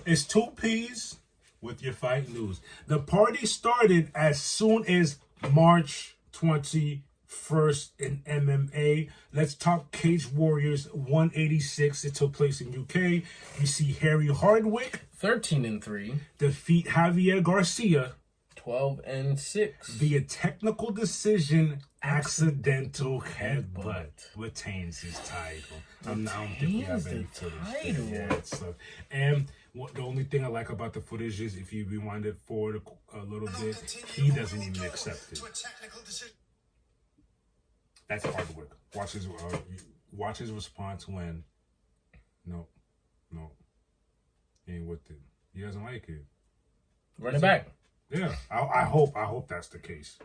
It's 2Ps with your fight news. The party started as soon as March 21st in MMA. Let's talk Cage Warriors 186. It took place in UK. You see Harry Hardwick 13-3. defeat Javier Garcia 12-6. via technical decision. Accidental headbutt retains his title. I don't think we have any footage. Yeah, and the only thing I like about the footage is if you rewind it forward a little bit, he doesn't even accept it. That's hard work. Watch his response when no, he ain't with it. He doesn't like it. Run it back. Yeah, I hope that's the case.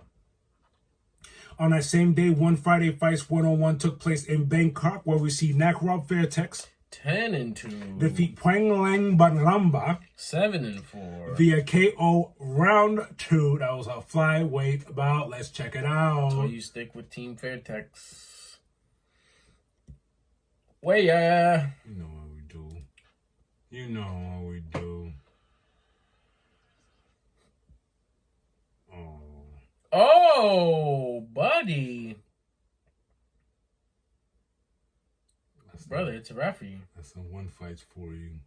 On that same day, One Friday Fights 101 took place in Bangkok, where we see Nakrab Fairtex 10-2. defeat Pwanglang Banramba 7-4. via KO round 2. That was a flyweight bout. Let's check it out. So you stick with Team Fairtex. Wait, yeah. You know what we do. You know what we do. Oh, buddy. Brother, it's a wrap for you. That's some one fights for you.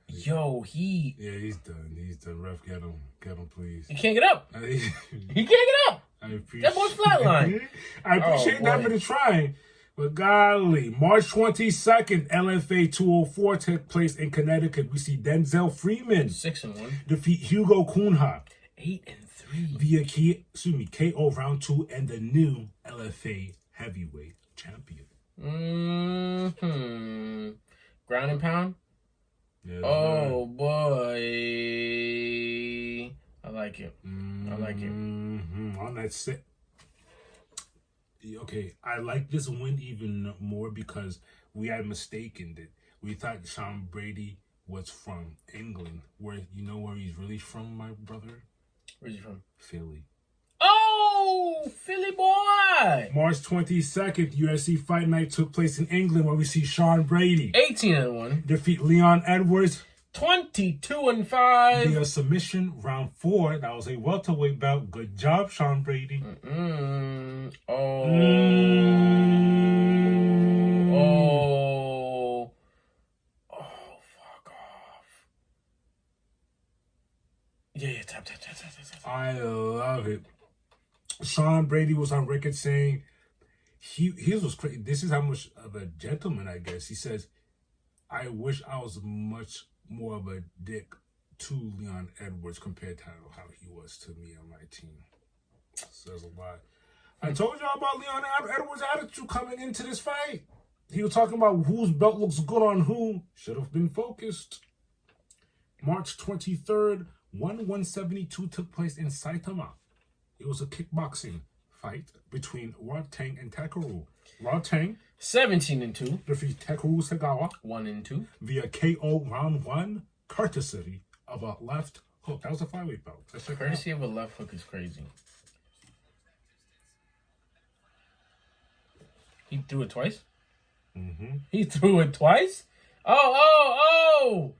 Yo, Yeah, he's done. He's done. Ref, get him. Get him, please. He can't get up. He can't get up. I appreciate That boy's flatline. I appreciate that for the trying. But golly, March 22nd, LFA 204 took place in Connecticut. We see Denzel Freeman 6-1. defeat Hugo Cunha 8-3. via KO round 2 and the new LFA heavyweight champion. Ground and pound? Yeah, oh, boy. I like it. I like it. On that set. Okay, I like this win even more because we had mistaken it. We thought Sean Brady was from England, where you know where he's really from, my brother? Where's he from? Philly. Oh, Philly boy! March 22nd, UFC Fight Night took place in England, where we see Sean Brady 18-1. defeat Leon Edwards 22-5 via submission round 4. That was a welterweight bout. Good job, Sean Brady. Oh, fuck off. Yeah, tap. I love it. Sean Brady was on record saying his was crazy. This is how much of a gentleman, I guess. He says, I wish I was much more of a dick to Leon Edwards compared to how he was to me on my team. Says a lot. I told y'all about Leon Edwards' attitude coming into this fight. He was talking about whose belt looks good on who. Should have been focused. March 23rd, 172 took place in Saitama. It was a kickboxing fight between Rodtang and Takeru. Rodtang 17-2 defeat Takeru Sagawa 1-2 via KO round 1, courtesy of a left hook. That was a flyweight belt. Courtesy of a left hook is crazy. He threw it twice? He threw it twice? Oh!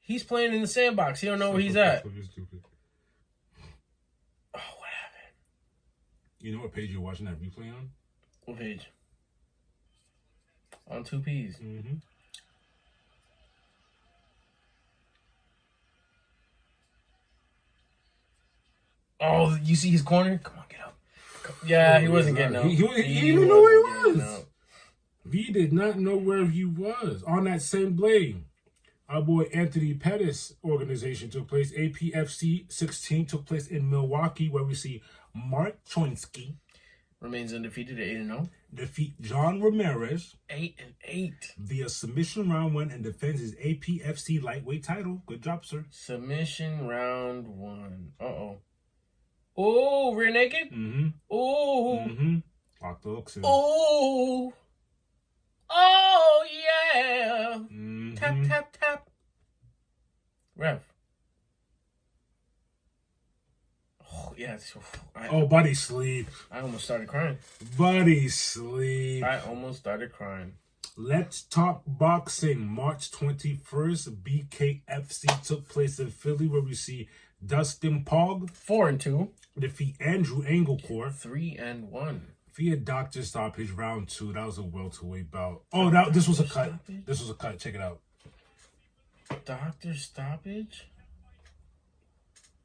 He's playing in the sandbox. He don't know where he's at. Oh, what happened? You know what page you're watching that replay on? What page? On 2Ps. Oh, you see his corner? Come on, get up. Yeah, he wasn't getting up. He didn't even know where he was. V did not know where he was. On that same blade, our boy Anthony Pettis' organization took place. APFC 16 took place in Milwaukee, where we see Mark Choinsky remains undefeated at 8-0. Defeat John Ramirez 8-8 via submission round 1 and defends his APFC lightweight title. Good job, sir. Submission round 1. Oh, rear naked? Lock the hooks in. Oh, yeah. Tap. Ref. Oh, yes. Buddy sleep. I almost started crying. Buddy sleep. I almost started crying. Let's talk boxing. March 21st, BKFC took place in Philly, where we see Dustin Pog 4-2. defeat Andrew Anglecourt 3-1. via doctor stoppage round 2. That was a welterweight bout. Oh, this was a cut. This was a cut. Check it out. Doctor stoppage?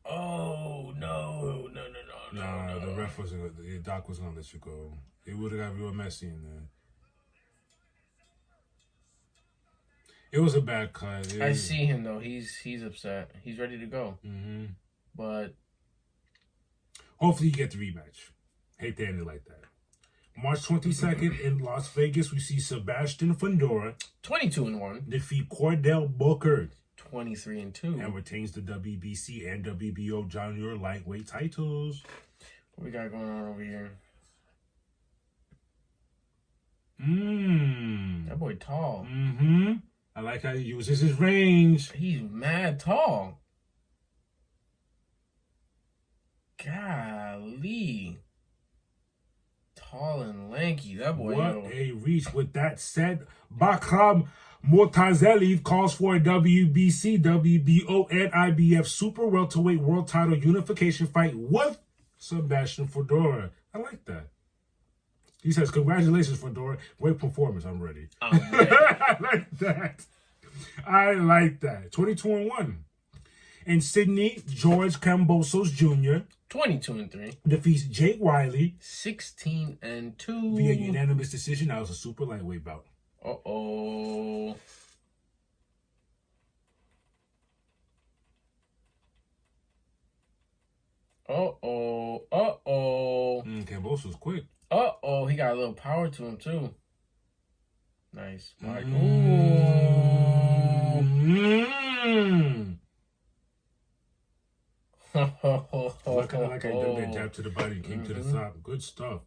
Oh, no. No, the ref wasn't. The doc was gonna let you go. It would have got real messy in there. It was a bad cut. I see him though. He's upset. He's ready to go. Mm-hmm. But hopefully you get the rematch. Hate to end it like that. March 22nd in Las Vegas, we see Sebastian Fundora 22-1 defeat Cordell Booker 23-2 and retains the WBC and WBO junior lightweight titles. What we got going on over here? That boy tall. I like how he uses his range. He's mad tall. Golly. Tall and lanky. That boy. What a reach. With that said, Bakram Mortazelli calls for a WBC, WBO, and IBF super welterweight world title unification fight with Sebastian Fundora. I like that. He says, congratulations, Fundora. Great performance. I'm ready. I like that. I like that. 22-1. In Sydney, George Kambosos Jr. 22-3 defeats Jake Wiley 16-2 via unanimous decision. That was a super lightweight bout. Uh-oh. Kambosos was quick. Uh-oh, he got a little power to him, too. Nice. Like, Look like I done that jab to the body and came to the top. Good stuff.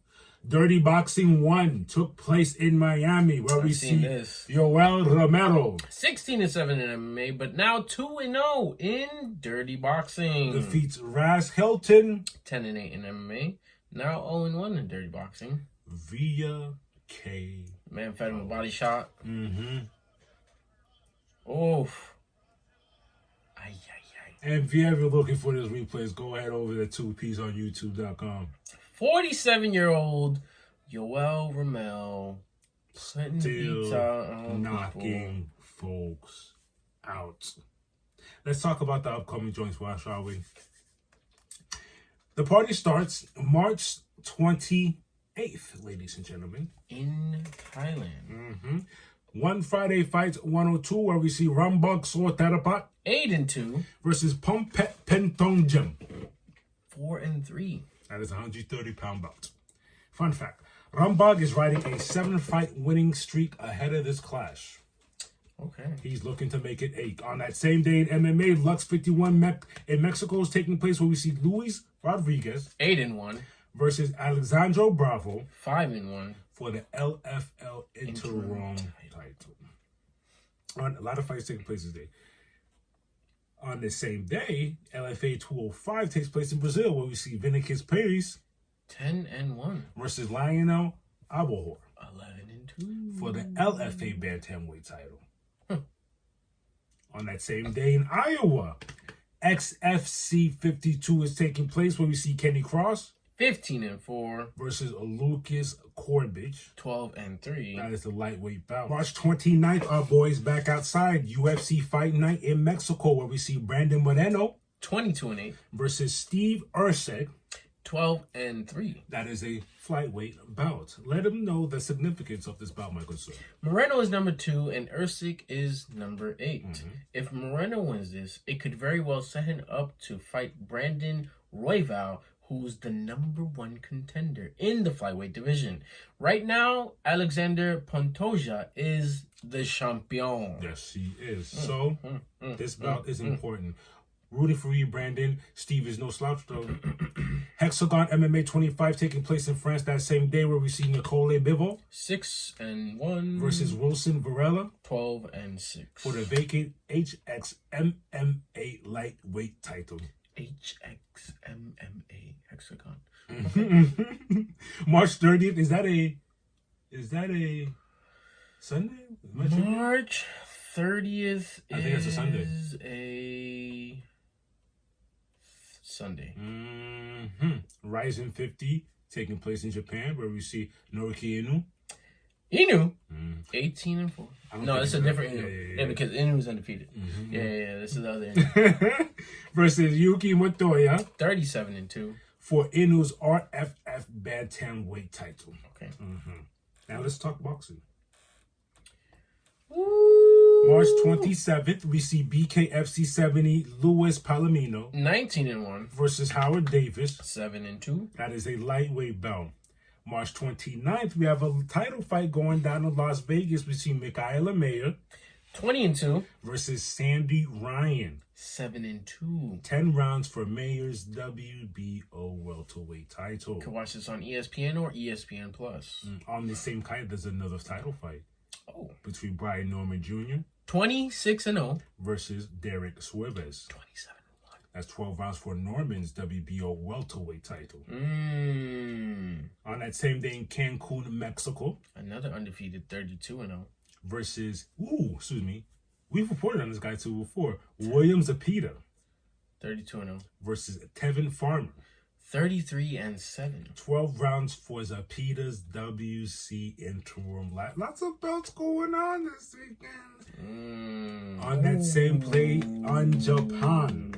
Dirty Boxing 1 took place in Miami, where we see Yoel Romero 16-7 in MMA, but now 2-0 in Dirty Boxing. defeats Raz Hilton 10-8 in MMA, now 0-1 in Dirty Boxing via K. Man fed him a body shot. Oof. Ay. And if you're ever looking for those replays, go ahead over to 2Ps on YouTube.com. 47-year-old Yoel Romero putting beats out on knocking folks out. Let's talk about the upcoming joints, shall we? The party starts March 28th, ladies and gentlemen. In Thailand. One Friday Fights 102, where we see Rambug Sortarapat 8-2 versus Pompet Pentongjam 4-3. That is a 130-pound bout. Fun fact, Rambug is riding a 7-fight winning streak ahead of this clash. Okay. He's looking to make it 8. On that same day in MMA, Lux 51 in Mexico is taking place, where we see Luis Rodriguez 8-1 versus Alexandro Bravo 5-1 for the LFL interim title. A lot of fights taking place today. On the same day, LFA 205 takes place in Brazil, where we see Vinicius Pérez 10-1 versus Lionel Abohor 11-2 for the LFA bantamweight title. On that same day in Iowa, XFC 52 is taking place, where we see Kenny Cross 15-4 versus Lucas Corbich 12-3. That is the lightweight bout. March 29th, our boys back outside UFC Fight Night in Mexico, where we see Brandon Moreno 22-8 versus Steve Ursek 12-3. That is a flyweight bout. Let him know the significance of this bout, my good sir. Moreno is number 2 and Ursik is number 8. If Moreno wins this, it could very well set him up to fight Brandon Royval, who's the number 1 contender in the flyweight division. Right now, Alexander Pantoja is the champion. Yes, he is. So, this bout is important. Rooting for you, Brandon. Steve is no slouch, though. Hexagon MMA 25 taking place in France that same day, where we see Nicole Bivol 6-1 versus Wilson Varela 12-6 for the vacant HXMMA lightweight title. HXMMA hexagon. March 30th. Is that a Sunday? March 30th I think it's a Sunday. is a Sunday. Rising 50 taking place in Japan, where we see Naruki Inu. Inu, 18-4. No, it's a different Inu. Yeah, because Inu was undefeated. Yeah, this is the other Inu. Versus Yuki Motoya 37-2 for Inu's RFF Bantamweight title. Okay. Now let's talk boxing. Ooh. March 27th, we see BKFC 70 Luis Palomino 19-1 versus Howard Davis 7-2. That is a lightweight bout. March 29th, we have a title fight going down in Las Vegas. We see Michaela Mayer 20-2 versus Sandy Ryan. 7-2. 10 rounds for Mayer's WBO welterweight title. You can watch this on ESPN or ESPN Plus. On the same card, there's another title fight. Oh. Between Brian Norman Jr. 26-0 versus Derek Suarez. 27-1. That's 12 rounds for Norman's WBO welterweight title. On that same day in Cancun, Mexico. Another undefeated 32-0. Versus, we've reported on this guy too before. William Zepeda. 32-0. Versus Tevin Farmer. 33-7. 12 rounds for Zepeda's WC interim. Lots of belts going on this weekend. On that same play on Japan.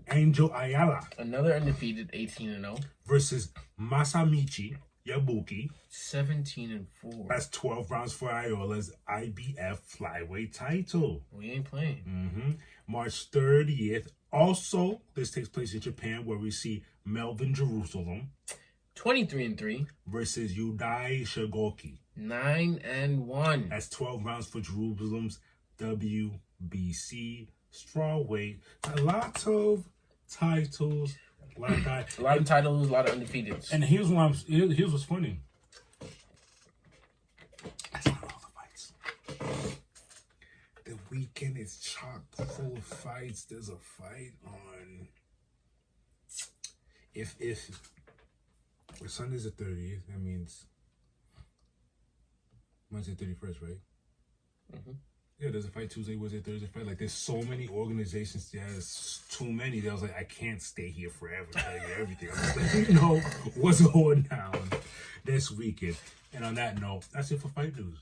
Angel Ayala. Another undefeated 18-0. Versus Masamichi Yabuki. 17-4. That's 12 rounds for Ayala's IBF flyweight title. We ain't playing. March 30th. Also, this takes place in Japan, where we see Melvin Jerusalem 23-3 versus Yudai Shigoki. 9-1. That's 12 rounds for Jerusalem's WBC strawweight. A lot of titles. A lot of titles, a lot of undefeateds. And here's what's funny. That's not all the fights. The weekend is chock full of fights. There's a fight on. If Sunday's the 30th, that means Wednesday 31st, right? Yeah, there's a fight Tuesday, Wednesday, Thursday fight. Like, there's so many organizations. Yeah, there's too many. That I was like, I can't stay here forever. Tell you everything. I'm just like, what's going down this weekend. And on that note, that's it for fight news.